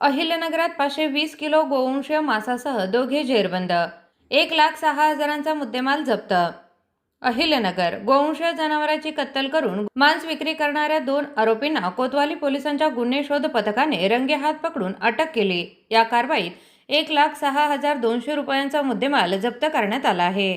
अहिल्यानगरात 520 kilo गोवंशीय मांसासह दोघे जेरबंद. 1,06,000चा मुद्देमाल जप्त. अहिल्यानगर. गोवंशीय जनावरांची कत्तल करून मांस विक्री करणाऱ्या 2 आरोपींना कोतवाली पोलिसांच्या गुन्हे शोध पथकाने रंगेहात पकडून अटक केली. या कारवाईत 1,06,200 रुपयांचा मुद्देमाल जप्त करण्यात आला आहे.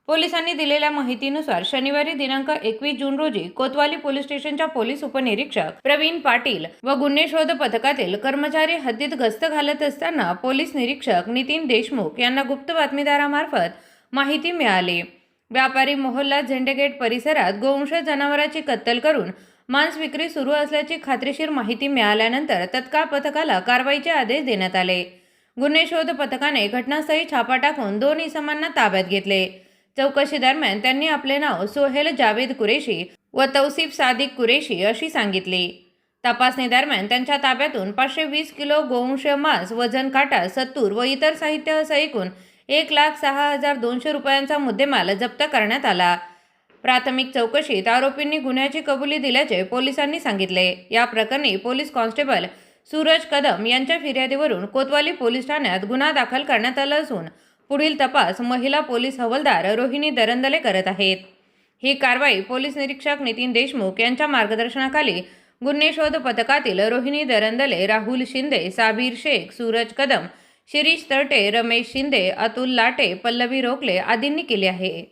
पोलिसांनी दिलेल्या माहितीनुसार शनिवारी दिनांक 21 जून रोजी कोतवाली पोलीस स्टेशनच्या पोलीस उपनिरीक्षक प्रवीण पाटील व गुन्हे शोध पथकातील कर्मचारी हद्दीत गस्त घालत असताना पोलीस निरीक्षक नितीन देशमुख यांना गुप्त बातमीदारामार्फत माहिती मिळाली. व्यापारी मोहल्ला झेंडेगेट परिसरात गोवंश जनावरांची कत्तल करून मांस विक्री सुरू असल्याची खात्रीशीर माहिती मिळाल्यानंतर तत्काळ पथकाला कारवाईचे आदेश देण्यात आले. गुन्हे शोध पथकाने घटनास्थळी छापा टाकून 2 इसमांना ताब्यात घेतले. चौकशी दरम्यान त्यांनी आपले नाव सोहेल जावेद कुरेशी व तौसिफ सादिक कुरेशी अशी सांगितली. तपासणी दरम्यान त्यांच्या ताब्यातून 520 किलो गोवंशीय मांस, वजन काटा 70 व इतर साहित्य असं एकूण 1,06,200 रुपयांचा मुद्देमाल जप्त करण्यात आला. प्राथमिक चौकशीत आरोपींनी गुन्ह्याची कबुली दिल्याचे पोलिसांनी सांगितले. या प्रकरणी पोलीस कॉन्स्टेबल सूरज कदम यांच्या फिर्यादीवरून कोतवाली पोलीस ठाण्यात गुन्हा दाखल करण्यात आला असून पुढील तपास महिला पोलीस हवालदार रोहिणी दरंदले करत आहेत. ही कारवाई पोलीस निरीक्षक नितीन देशमुख यांच्या मार्गदर्शनाखाली गुन्हे शोध पथकातील रोहिणी दरंदले, राहुल शिंदे, साबीर शेख, सूरज कदम, शिरीष तरटे, रमेश शिंदे, अतुल लाटे, पल्लवी रोकले आदींनी केली आहे.